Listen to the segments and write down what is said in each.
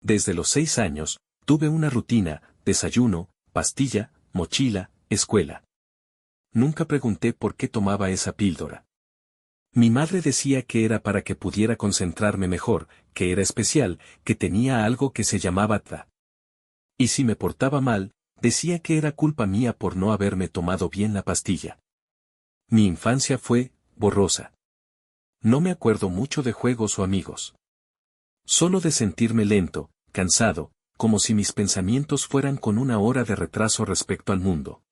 Desde los 6 años, tuve una rutina: desayuno, pastilla, mochila, escuela. Nunca pregunté por qué tomaba esa píldora. Mi madre decía que era para que pudiera concentrarme mejor, que era especial, que tenía algo que se llamaba TDA. Y si me portaba mal, decía que era culpa mía por no haberme tomado bien la pastilla. Mi infancia fue borrosa. No me acuerdo mucho de juegos o amigos. Solo de sentirme lento, cansado, como si mis pensamientos fueran con una hora de retraso respecto al mundo.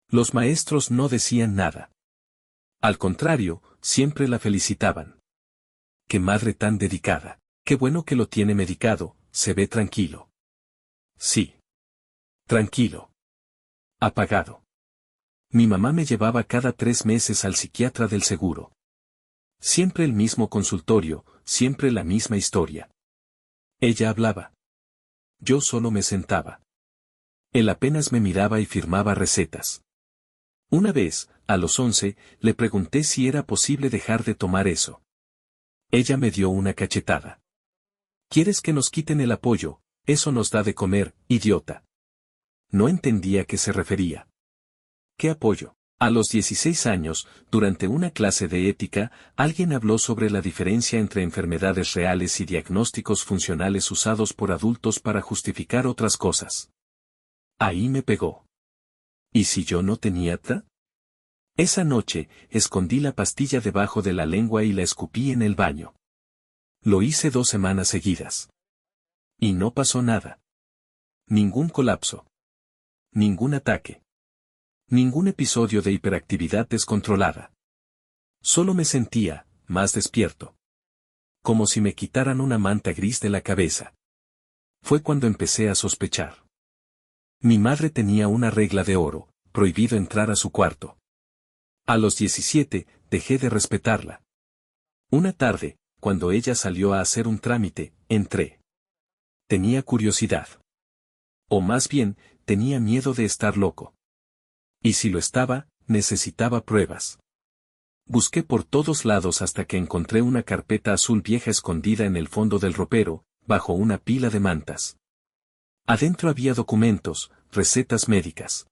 Los maestros no decían nada. Al contrario, siempre la felicitaban. ¡Qué madre tan dedicada! ¡Qué bueno que lo tiene medicado! Se ve tranquilo. Sí. Tranquilo. Apagado. Mi mamá me llevaba cada 3 meses al psiquiatra del seguro. Siempre el mismo consultorio, siempre la misma historia. Ella hablaba. Yo solo me sentaba. Él apenas me miraba y firmaba recetas. Una vez, a los 11, le pregunté si era posible dejar de tomar eso. Ella me dio una cachetada. ¿Quieres que nos quiten el apoyo? Eso nos da de comer, idiota. No entendía a qué se refería. ¿Qué apoyo? A los 16 años, durante una clase de ética, alguien habló sobre la diferencia entre enfermedades reales y diagnósticos funcionales usados por adultos para justificar otras cosas. Ahí me pegó. ¿Y si yo no tenía TDA? Esa noche, escondí la pastilla debajo de la lengua y la escupí en el baño. Lo hice 2 semanas seguidas. Y no pasó nada. Ningún colapso. Ningún ataque. Ningún episodio de hiperactividad descontrolada. Solo me sentía más despierto. Como si me quitaran una manta gris de la cabeza. Fue cuando empecé a sospechar. Mi madre tenía una regla de oro: prohibido entrar a su cuarto. A los 17, dejé de respetarla. Una tarde, cuando ella salió a hacer un trámite, entré. Tenía curiosidad. O más bien, tenía miedo de estar loco. Y si lo estaba, necesitaba pruebas. Busqué por todos lados hasta que encontré una carpeta azul vieja escondida en el fondo del ropero, bajo una pila de mantas. Adentro había documentos, recetas médicas.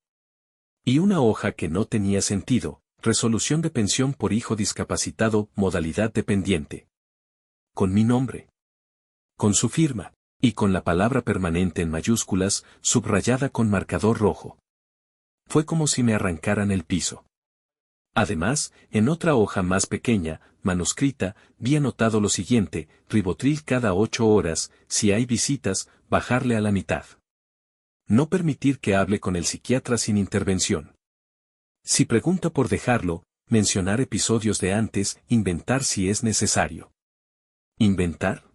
Y una hoja que no tenía sentido: resolución de pensión por hijo discapacitado, modalidad dependiente. Con mi nombre. Con su firma. Y con la palabra permanente en mayúsculas, subrayada con marcador rojo. Fue como si me arrancaran el piso. Además, en otra hoja más pequeña, manuscrita, vi anotado lo siguiente: Ribotril cada 8 horas, si hay visitas, bajarle a la mitad. No permitir que hable con el psiquiatra sin intervención. Si pregunta por dejarlo, mencionar episodios de antes, inventar si es necesario. ¿Inventar?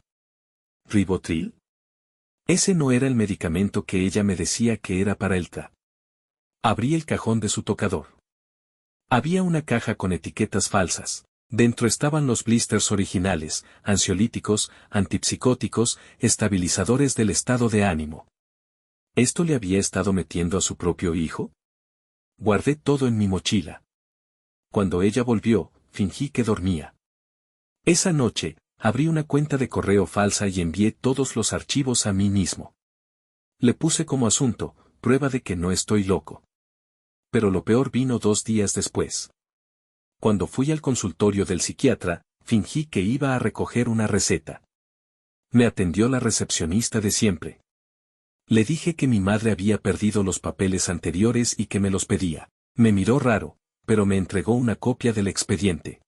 ¿Ribotril? Ese no era el medicamento que ella me decía que era para el TDA. Abrí el cajón de su tocador. Había una caja con etiquetas falsas. Dentro estaban los blisters originales: ansiolíticos, antipsicóticos, estabilizadores del estado de ánimo. ¿Esto le había estado metiendo a su propio hijo? Guardé todo en mi mochila. Cuando ella volvió, fingí que dormía. Esa noche, abrí una cuenta de correo falsa y envié todos los archivos a mí mismo. Le puse como asunto: prueba de que no estoy loco. Pero lo peor vino 2 días después. Cuando fui al consultorio del psiquiatra, fingí que iba a recoger una receta. Me atendió la recepcionista de siempre. Le dije que mi madre había perdido los papeles anteriores y que me los pedía. Me miró raro, pero me entregó una copia del expediente.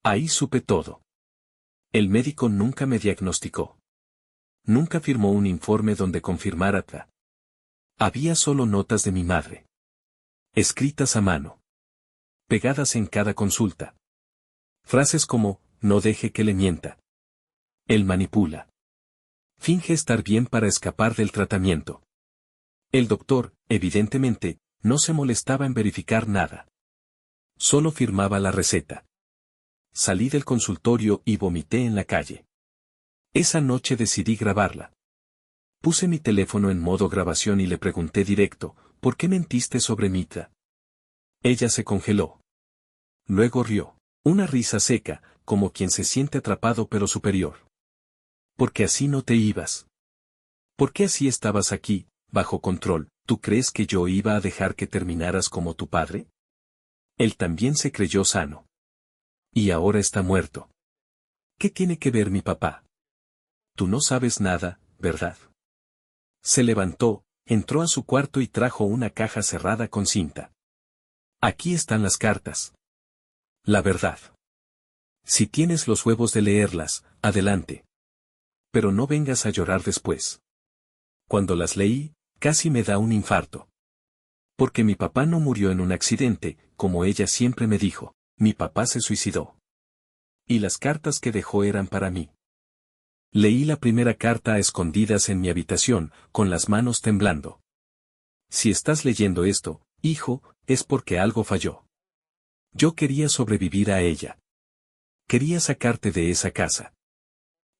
Ahí supe todo. El médico nunca me diagnosticó. Nunca firmó un informe donde confirmara TDA. Había solo notas de mi madre. Escritas a mano. Pegadas en cada consulta. Frases como: no deje que le mienta. Él manipula. Finge estar bien para escapar del tratamiento. El doctor, evidentemente, no se molestaba en verificar nada. Solo firmaba la receta. Salí del consultorio y vomité en la calle. Esa noche decidí grabarla. Puse mi teléfono en modo grabación y le pregunté directo: ¿por qué mentiste sobre mi TDA? Ella se congeló. Luego rió. Una risa seca, como quien se siente atrapado pero superior. Porque así no te ibas. ¿Por qué así estabas aquí, bajo control? ¿Tú crees que yo iba a dejar que terminaras como tu padre? Él también se creyó sano. Y ahora está muerto. ¿Qué tiene que ver mi papá? Tú no sabes nada, ¿verdad? Se levantó, entró a su cuarto y trajo una caja cerrada con cinta. Aquí están las cartas. La verdad. Si tienes los huevos de leerlas, adelante. Pero no vengas a llorar después. Cuando las leí, casi me da un infarto. Porque mi papá no murió en un accidente, como ella siempre me dijo. Mi papá se suicidó. Y las cartas que dejó eran para mí. Leí la primera carta a escondidas en mi habitación, con las manos temblando. Si estás leyendo esto, hijo, es porque algo falló. Yo quería sobrevivir a ella. Quería sacarte de esa casa.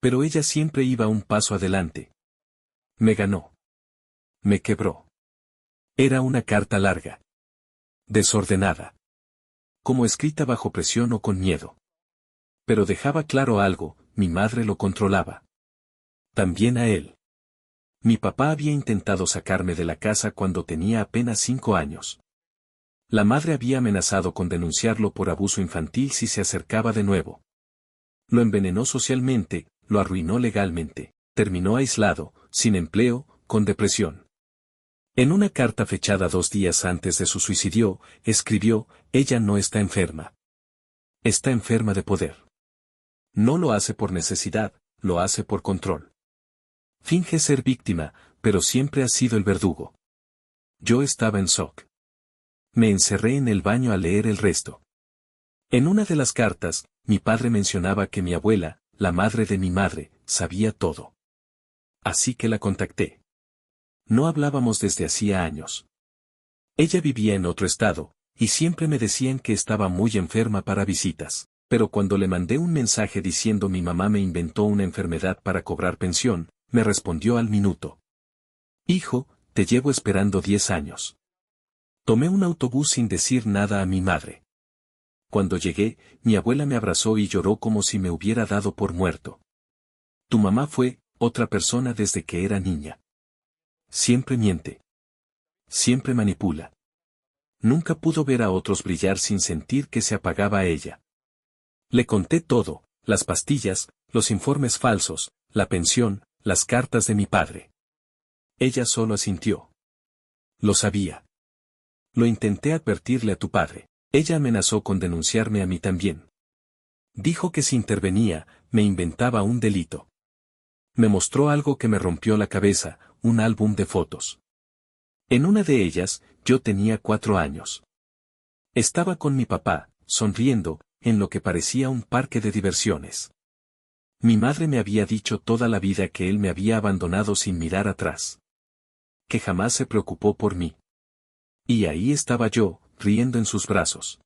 Pero ella siempre iba un paso adelante. Me ganó. Me quebró. Era una carta larga. Desordenada. Como escrita bajo presión o con miedo. Pero dejaba claro algo, mi madre lo controlaba. También a él. Mi papá había intentado sacarme de la casa cuando tenía apenas 5 años. La madre había amenazado con denunciarlo por abuso infantil si se acercaba de nuevo. Lo envenenó socialmente, lo arruinó legalmente, terminó aislado, sin empleo, con depresión. En una carta fechada 2 días antes de su suicidio, escribió, ella no está enferma. Está enferma de poder. No lo hace por necesidad, lo hace por control. Finge ser víctima, pero siempre ha sido el verdugo. Yo estaba en shock. Me encerré en el baño a leer el resto. En una de las cartas, mi padre mencionaba que mi abuela, la madre de mi madre, sabía todo. Así que la contacté. No hablábamos desde hacía años. Ella vivía en otro estado, y siempre me decían que estaba muy enferma para visitas. Pero cuando le mandé un mensaje diciendo mi mamá me inventó una enfermedad para cobrar pensión, me respondió al minuto. Hijo, te llevo esperando 10 años. Tomé un autobús sin decir nada a mi madre. Cuando llegué, mi abuela me abrazó y lloró como si me hubiera dado por muerto. Tu mamá fue otra persona desde que era niña. Siempre miente. Siempre manipula. Nunca pudo ver a otros brillar sin sentir que se apagaba a ella. Le conté todo, las pastillas, los informes falsos, la pensión, las cartas de mi padre. Ella solo asintió. Lo sabía. Lo intenté advertirle a tu padre. Ella amenazó con denunciarme a mí también. Dijo que si intervenía, me inventaba un delito. Me mostró algo que me rompió la cabeza, un álbum de fotos. En una de ellas, yo tenía 4 años. Estaba con mi papá, sonriendo, en lo que parecía un parque de diversiones. Mi madre me había dicho toda la vida que él me había abandonado sin mirar atrás. Que jamás se preocupó por mí. Y ahí estaba yo, riendo en sus brazos.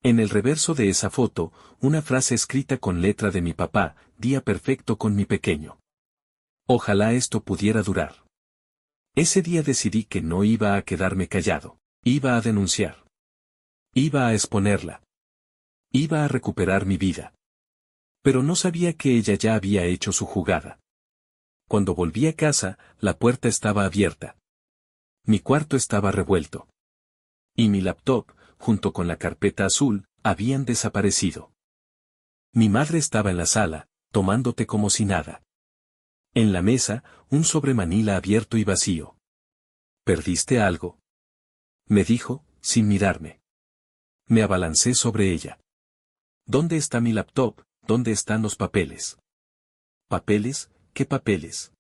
En el reverso de esa foto, una frase escrita con letra de mi papá, día perfecto con mi pequeño. Ojalá esto pudiera durar. Ese día decidí que no iba a quedarme callado. Iba a denunciar. Iba a exponerla. Iba a recuperar mi vida. Pero no sabía que ella ya había hecho su jugada. Cuando volví a casa, la puerta estaba abierta. Mi cuarto estaba revuelto. Y mi laptop, junto con la carpeta azul, habían desaparecido. Mi madre estaba en la sala, tomando té como si nada. En la mesa, un sobre manila abierto y vacío. ¿Perdiste algo?, me dijo, sin mirarme. Me abalancé sobre ella. ¿Dónde está mi laptop? ¿Dónde están los papeles? ¿Papeles? ¿Qué papeles?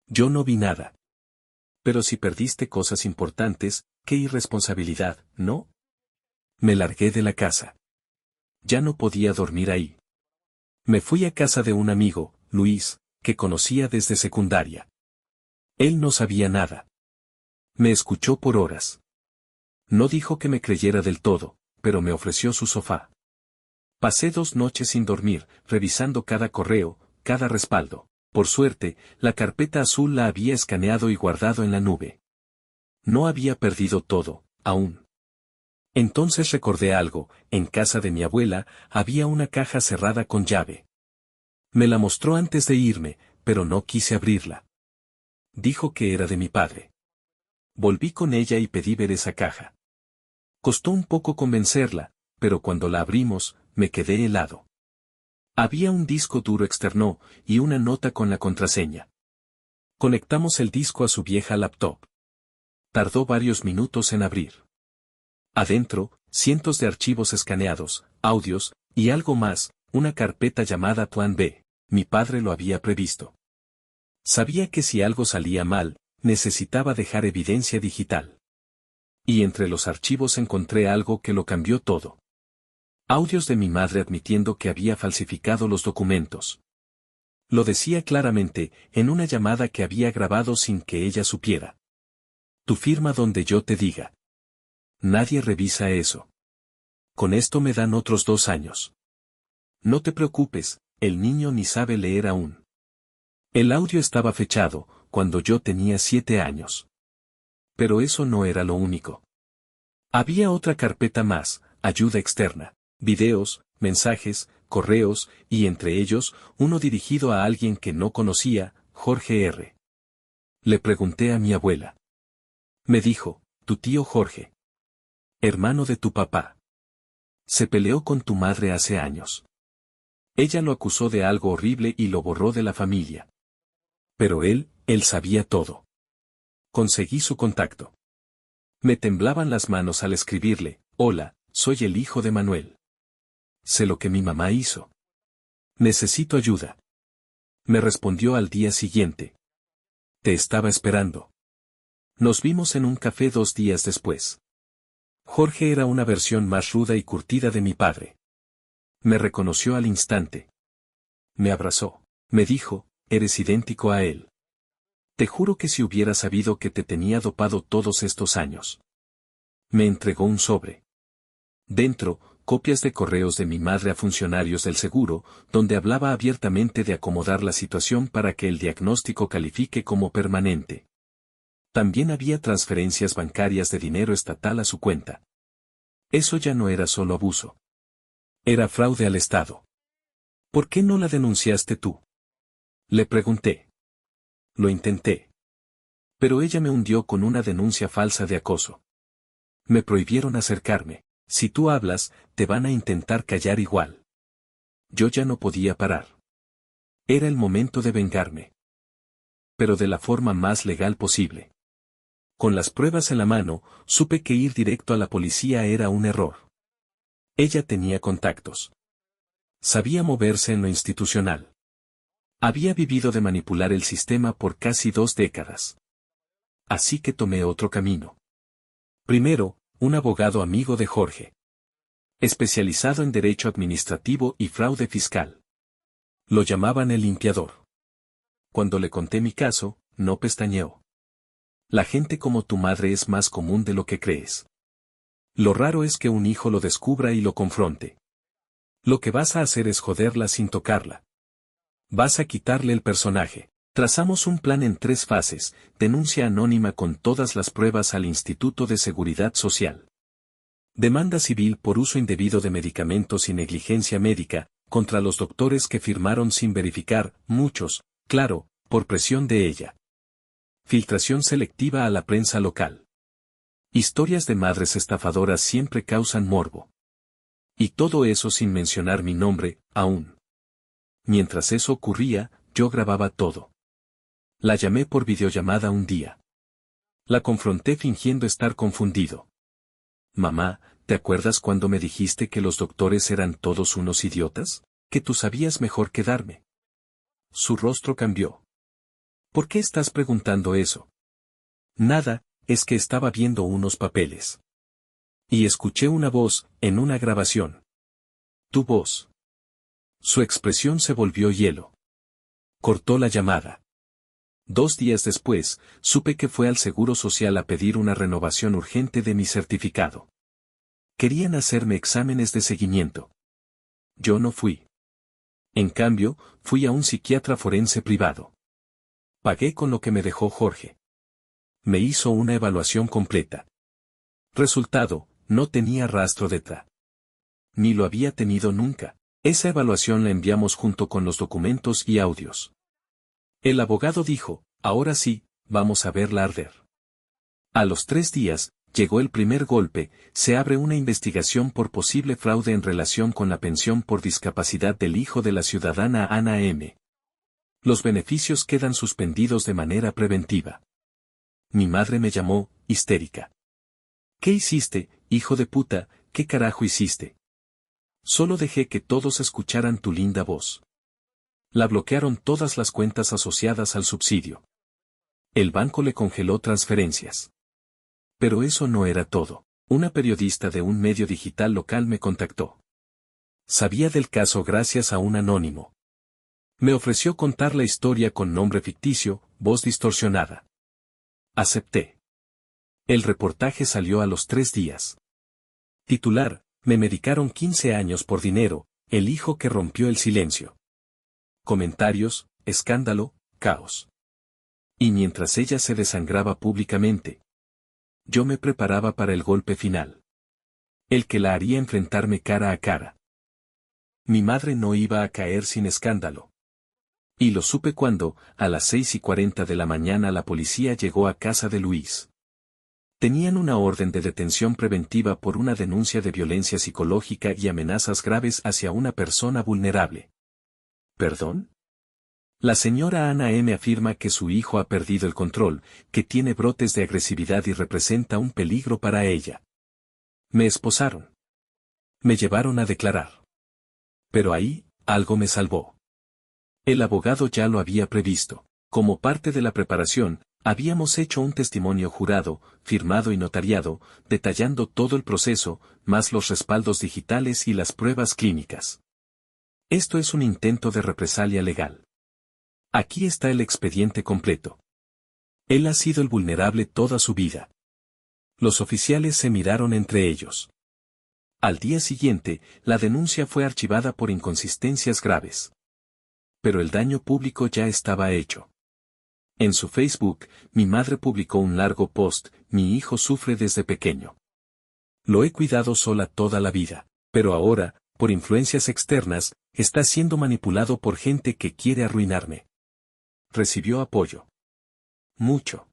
Yo no vi nada. Pero si perdiste cosas importantes, qué irresponsabilidad, ¿no? Me largué de la casa. Ya no podía dormir ahí. Me fui a casa de un amigo, Luis, que conocía desde secundaria. Él no sabía nada. Me escuchó por horas. No dijo que me creyera del todo, pero me ofreció su sofá. Pasé 2 noches sin dormir, revisando cada correo, cada respaldo. Por suerte, la carpeta azul la había escaneado y guardado en la nube. No había perdido todo, aún. Entonces recordé algo, en casa de mi abuela, había una caja cerrada con llave. Me la mostró antes de irme, pero no quise abrirla. Dijo que era de mi padre. Volví con ella y pedí ver esa caja. Costó un poco convencerla, pero cuando la abrimos, me quedé helado. Había un disco duro externo y una nota con la contraseña. Conectamos el disco a su vieja laptop. Tardó varios minutos en abrir. Adentro, cientos de archivos escaneados, audios, y algo más, una carpeta llamada Plan B. Mi padre lo había previsto. Sabía que si algo salía mal, necesitaba dejar evidencia digital. Y entre los archivos encontré algo que lo cambió todo. Audios de mi madre admitiendo que había falsificado los documentos. Lo decía claramente, en una llamada que había grabado sin que ella supiera. Tu firma donde yo te diga. Nadie revisa eso. Con esto me dan otros 2 años. No te preocupes, el niño ni sabe leer aún. El audio estaba fechado, cuando yo tenía 7 años. Pero eso no era lo único. Había otra carpeta más, ayuda externa, videos, mensajes, correos, y entre ellos, uno dirigido a alguien que no conocía, Jorge R. Le pregunté a mi abuela. Me dijo, tu tío Jorge. Hermano de tu papá. Se peleó con tu madre hace años. Ella lo acusó de algo horrible y lo borró de la familia. Pero él sabía todo. Conseguí su contacto. Me temblaban las manos al escribirle, hola, soy el hijo de Manuel. Sé lo que mi mamá hizo. Necesito ayuda. Me respondió al día siguiente. Te estaba esperando. Nos vimos en un café 2 días después. Jorge era una versión más ruda y curtida de mi padre. Me reconoció al instante. Me abrazó. Me dijo, eres idéntico a él. Te juro que si hubiera sabido que te tenía dopado todos estos años. Me entregó un sobre. Dentro, copias de correos de mi madre a funcionarios del seguro, donde hablaba abiertamente de acomodar la situación para que el diagnóstico califique como permanente. También había transferencias bancarias de dinero estatal a su cuenta. Eso ya no era solo abuso. Era fraude al Estado. ¿Por qué no la denunciaste tú? Le pregunté. Lo intenté. Pero ella me hundió con una denuncia falsa de acoso. Me prohibieron acercarme. Si tú hablas, te van a intentar callar igual. Yo ya no podía parar. Era el momento de vengarme. Pero de la forma más legal posible. Con las pruebas en la mano, supe que ir directo a la policía era un error. Ella tenía contactos. Sabía moverse en lo institucional. Había vivido de manipular el sistema por casi 2 décadas. Así que tomé otro camino. Primero, un abogado amigo de Jorge. Especializado en derecho administrativo y fraude fiscal. Lo llamaban el limpiador. Cuando le conté mi caso, no pestañeó. La gente como tu madre es más común de lo que crees. Lo raro es que un hijo lo descubra y lo confronte. Lo que vas a hacer es joderla sin tocarla. Vas a quitarle el personaje. Trazamos un plan en 3 fases, denuncia anónima con todas las pruebas al Instituto de Seguridad Social. Demanda civil por uso indebido de medicamentos y negligencia médica, contra los doctores que firmaron sin verificar, muchos, claro, por presión de ella. Filtración selectiva a la prensa local. Historias de madres estafadoras siempre causan morbo. Y todo eso sin mencionar mi nombre, aún. Mientras eso ocurría, yo grababa todo. La llamé por videollamada un día. La confronté fingiendo estar confundido. Mamá, ¿te acuerdas cuando me dijiste que los doctores eran todos unos idiotas? Que tú sabías mejor que darme. Su rostro cambió. ¿Por qué estás preguntando eso? Nada, es que estaba viendo unos papeles. Y escuché una voz, en una grabación. Tu voz. Su expresión se volvió hielo. Cortó la llamada. 2 días después, supe que fue al Seguro Social a pedir una renovación urgente de mi certificado. Querían hacerme exámenes de seguimiento. Yo no fui. En cambio, fui a un psiquiatra forense privado. Pagué con lo que me dejó Jorge. Me hizo una evaluación completa. Resultado, no tenía rastro de TRA. Ni lo había tenido nunca. Esa evaluación la enviamos junto con los documentos y audios. El abogado dijo, ahora sí, vamos a verla arder. A los 3 días, llegó el primer golpe, se abre una investigación por posible fraude en relación con la pensión por discapacidad del hijo de la ciudadana Ana M. Los beneficios quedan suspendidos de manera preventiva. Mi madre me llamó, histérica. ¿Qué hiciste, hijo de puta? ¿Qué carajo hiciste? Solo dejé que todos escucharan tu linda voz. La bloquearon todas las cuentas asociadas al subsidio. El banco le congeló transferencias. Pero eso no era todo. Una periodista de un medio digital local me contactó. Sabía del caso gracias a un anónimo. Me ofreció contar la historia con nombre ficticio, voz distorsionada. Acepté. El reportaje salió a los 3 días. Titular: me medicaron 15 años por dinero, el hijo que rompió el silencio. Comentarios: escándalo, caos. Y mientras ella se desangraba públicamente, yo me preparaba para el golpe final. El que la haría enfrentarme cara a cara. Mi madre no iba a caer sin escándalo. Y lo supe cuando, a las 6:40 de la mañana, la policía llegó a casa de Luis. Tenían una orden de detención preventiva por una denuncia de violencia psicológica y amenazas graves hacia una persona vulnerable. ¿Perdón? La señora Ana M. afirma que su hijo ha perdido el control, que tiene brotes de agresividad y representa un peligro para ella. Me esposaron. Me llevaron a declarar. Pero ahí, algo me salvó. El abogado ya lo había previsto. Como parte de la preparación, habíamos hecho un testimonio jurado, firmado y notariado, detallando todo el proceso, más los respaldos digitales y las pruebas clínicas. Esto es un intento de represalia legal. Aquí está el expediente completo. Él ha sido el vulnerable toda su vida. Los oficiales se miraron entre ellos. Al día siguiente, la denuncia fue archivada por inconsistencias graves. Pero el daño público ya estaba hecho. En su Facebook, mi madre publicó un largo post: mi hijo sufre desde pequeño. Lo he cuidado sola toda la vida, pero ahora, por influencias externas, está siendo manipulado por gente que quiere arruinarme. Recibió apoyo. Mucho.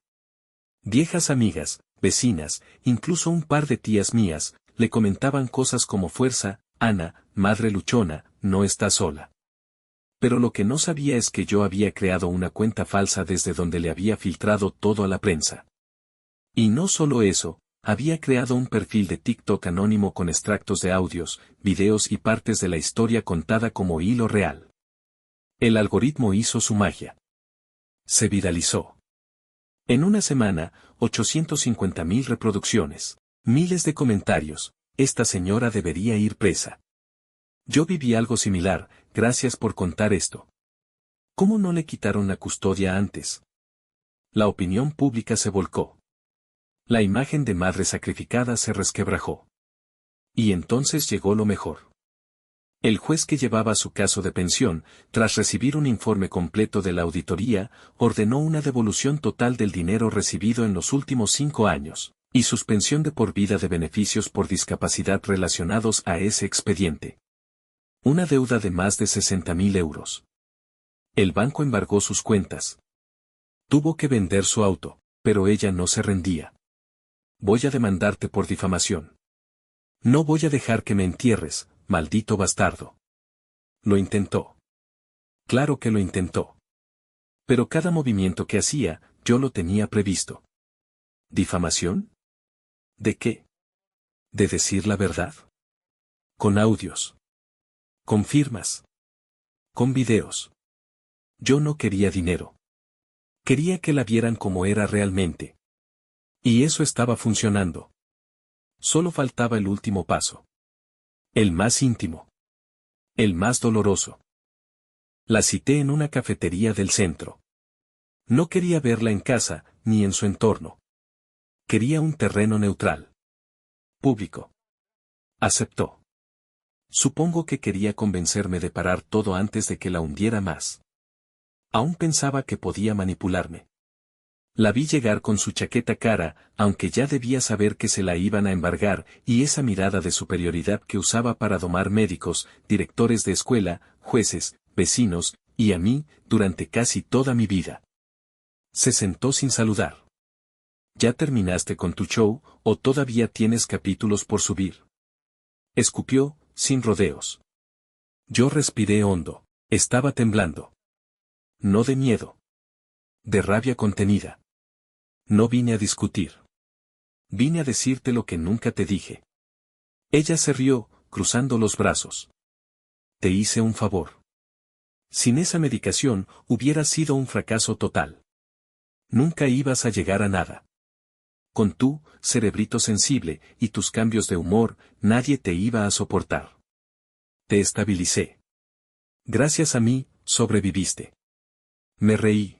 Viejas amigas, vecinas, incluso un par de tías mías, le comentaban cosas como: fuerza, Ana, madre luchona, no está sola. Pero lo que no sabía es que yo había creado una cuenta falsa desde donde le había filtrado todo a la prensa. Y no solo eso, había creado un perfil de TikTok anónimo con extractos de audios, videos y partes de la historia contada como hilo real. El algoritmo hizo su magia. Se viralizó. En una semana, 850.000 reproducciones, miles de comentarios: esta señora debería ir presa. Yo viví algo similar, gracias por contar esto. ¿Cómo no le quitaron la custodia antes? La opinión pública se volcó. La imagen de madre sacrificada se resquebrajó. Y entonces llegó lo mejor. El juez que llevaba su caso de pensión, tras recibir un informe completo de la auditoría, ordenó una devolución total del dinero recibido en los últimos 5 años, y suspensión de por vida de beneficios por discapacidad relacionados a ese expediente. Una deuda de más de 60.000 euros. El banco embargó sus cuentas. Tuvo que vender su auto, pero ella no se rendía. Voy a demandarte por difamación. No voy a dejar que me entierres, maldito bastardo. Lo intentó. Claro que lo intentó. Pero cada movimiento que hacía, yo lo tenía previsto. ¿Difamación? ¿De qué? ¿De decir la verdad? Con audios. Con firmas. Con videos. Yo no quería dinero. Quería que la vieran como era realmente. Y eso estaba funcionando. Solo faltaba el último paso. El más íntimo. El más doloroso. La cité en una cafetería del centro. No quería verla en casa, ni en su entorno. Quería un terreno neutral. Público. Aceptó. Supongo que quería convencerme de parar todo antes de que la hundiera más. Aún pensaba que podía manipularme. La vi llegar con su chaqueta cara, aunque ya debía saber que se la iban a embargar, y esa mirada de superioridad que usaba para domar médicos, directores de escuela, jueces, vecinos, y a mí, durante casi toda mi vida. Se sentó sin saludar. ¿Ya terminaste con tu show, o todavía tienes capítulos por subir? Escupió, sin rodeos. Yo respiré hondo. Estaba temblando. No de miedo. De rabia contenida. No vine a discutir. Vine a decirte lo que nunca te dije. Ella se rió, cruzando los brazos. Te hice un favor. Sin esa medicación, hubiera sido un fracaso total. Nunca ibas a llegar a nada. Con tu cerebrito sensible y tus cambios de humor, nadie te iba a soportar. Te estabilicé. Gracias a mí, sobreviviste. Me reí.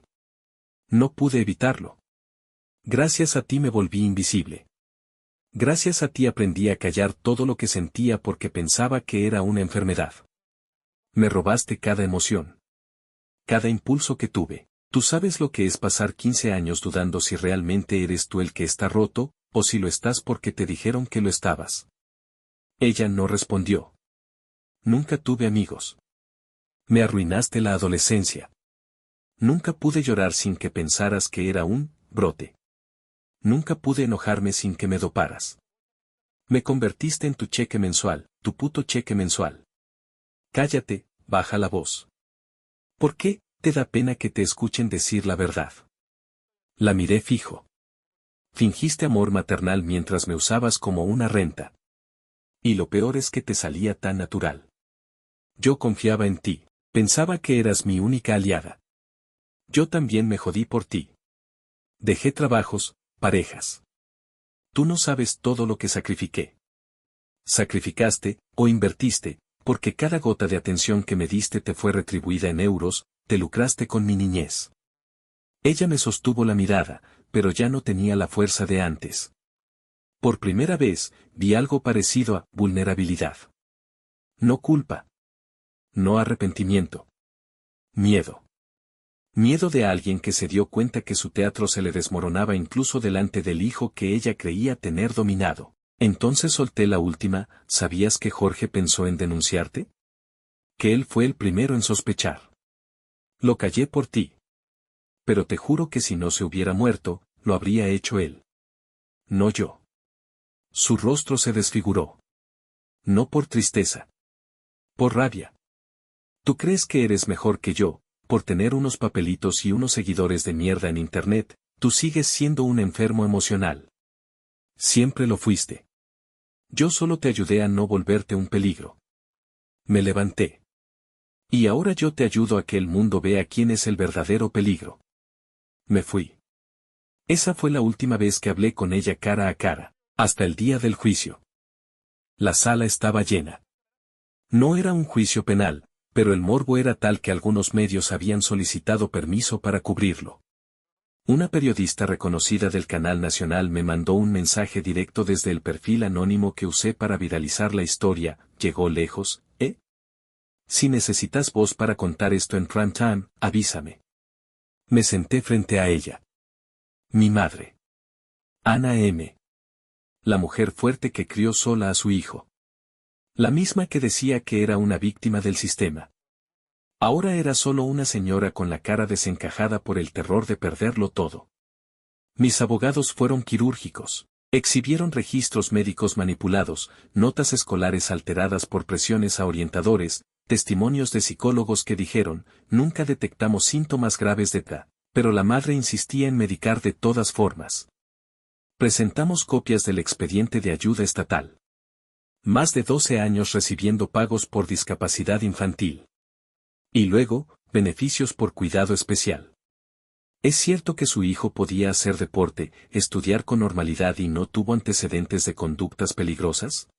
No pude evitarlo. Gracias a ti me volví invisible. Gracias a ti aprendí a callar todo lo que sentía porque pensaba que era una enfermedad. Me robaste cada emoción. Cada impulso que tuve. Tú sabes lo que es pasar 15 años dudando si realmente eres tú el que está roto, o si lo estás porque te dijeron que lo estabas. Ella no respondió. Nunca tuve amigos. Me arruinaste la adolescencia. Nunca pude llorar sin que pensaras que era un brote. Nunca pude enojarme sin que me doparas. Me convertiste en tu cheque mensual, tu puto cheque mensual. Cállate, baja la voz. ¿Por qué te da pena que te escuchen decir la verdad? La miré fijo. Fingiste amor maternal mientras me usabas como una renta. Y lo peor es que te salía tan natural. Yo confiaba en ti, pensaba que eras mi única aliada. Yo también me jodí por ti. Dejé trabajos, parejas. Tú no sabes todo lo que sacrifiqué. Sacrificaste, o invertiste, porque cada gota de atención que me diste te fue retribuida en euros, te lucraste con mi niñez. Ella me sostuvo la mirada, pero ya no tenía la fuerza de antes. Por primera vez, vi algo parecido a vulnerabilidad. No culpa. No arrepentimiento. Miedo. Miedo de alguien que se dio cuenta que su teatro se le desmoronaba incluso delante del hijo que ella creía tener dominado. Entonces solté la última. ¿Sabías que Jorge pensó en denunciarte? Que él fue el primero en sospechar. Lo callé por ti. Pero te juro que si no se hubiera muerto, lo habría hecho él. No yo. Su rostro se desfiguró. No por tristeza. Por rabia. ¿Tú crees que eres mejor que yo? Por tener unos papelitos y unos seguidores de mierda en internet, tú sigues siendo un enfermo emocional. Siempre lo fuiste. Yo solo te ayudé a no volverte un peligro. Me levanté. Y ahora yo te ayudo a que el mundo vea quién es el verdadero peligro. Me fui. Esa fue la última vez que hablé con ella cara a cara, hasta el día del juicio. La sala estaba llena. No era un juicio penal, pero el morbo era tal que algunos medios habían solicitado permiso para cubrirlo. Una periodista reconocida del canal nacional me mandó un mensaje directo desde el perfil anónimo que usé para viralizar la historia. Llegó lejos, ¿eh? Si necesitas voz para contar esto en prime time, avísame. Me senté frente a ella. Mi madre. Ana M. La mujer fuerte que crió sola a su hijo. La misma que decía que era una víctima del sistema. Ahora era solo una señora con la cara desencajada por el terror de perderlo todo. Mis abogados fueron quirúrgicos. Exhibieron registros médicos manipulados, notas escolares alteradas por presiones a orientadores, testimonios de psicólogos que dijeron, nunca detectamos síntomas graves de TDA, pero la madre insistía en medicar de todas formas. Presentamos copias del expediente de ayuda estatal. Más de 12 años recibiendo pagos por discapacidad infantil. Y luego, beneficios por cuidado especial. ¿Es cierto que su hijo podía hacer deporte, estudiar con normalidad y no tuvo antecedentes de conductas peligrosas?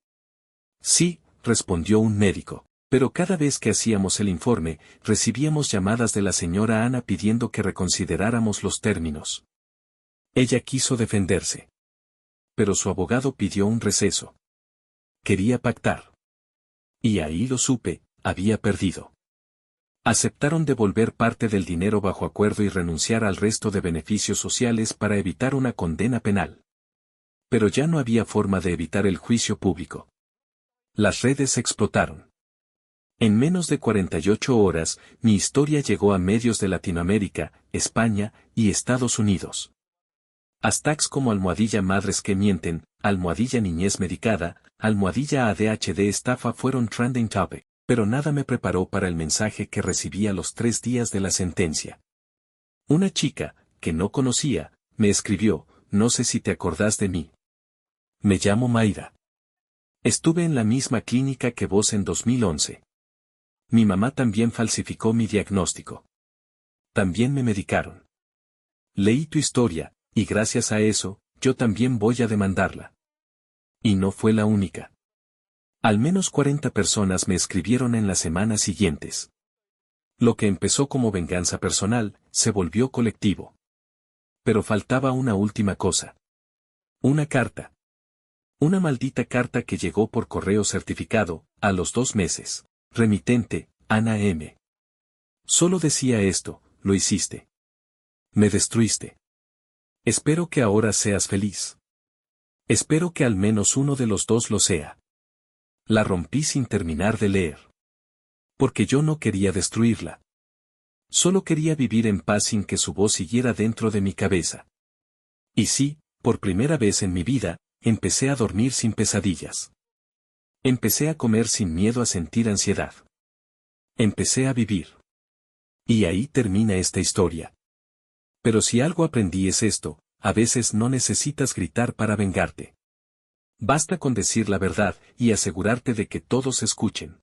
Sí, respondió un médico, pero cada vez que hacíamos el informe, recibíamos llamadas de la señora Ana pidiendo que reconsideráramos los términos. Ella quiso defenderse. Pero su abogado pidió un receso. Quería pactar. Y ahí lo supe, había perdido. Aceptaron devolver parte del dinero bajo acuerdo y renunciar al resto de beneficios sociales para evitar una condena penal. Pero ya no había forma de evitar el juicio público. Las redes explotaron. En menos de 48 horas, mi historia llegó a medios de Latinoamérica, España y Estados Unidos. Hashtags como almohadilla madres que mienten, almohadilla niñez medicada, almohadilla ADHD estafa fueron trending topic, pero nada me preparó para el mensaje que recibí a los 3 días de la sentencia. Una chica, que no conocía, me escribió, no sé si te acordás de mí. Me llamo Mayra. Estuve en la misma clínica que vos en 2011. Mi mamá también falsificó mi diagnóstico. También me medicaron. Leí tu historia, y gracias a eso, yo también voy a demandarla. Y no fue la única. Al menos 40 personas me escribieron en las semanas siguientes. Lo que empezó como venganza personal, se volvió colectivo. Pero faltaba una última cosa. Una carta. Una maldita carta que llegó por correo certificado, a los 2 meses. Remitente, Ana M. Solo decía esto, lo hiciste. Me destruiste. Espero que ahora seas feliz. Espero que al menos uno de los dos lo sea. La rompí sin terminar de leer. Porque yo no quería destruirla. Solo quería vivir en paz sin que su voz siguiera dentro de mi cabeza. Y sí, por primera vez en mi vida, empecé a dormir sin pesadillas. Empecé a comer sin miedo a sentir ansiedad. Empecé a vivir. Y ahí termina esta historia. Pero si algo aprendí es esto, a veces no necesitas gritar para vengarte. Basta con decir la verdad y asegurarte de que todos escuchen.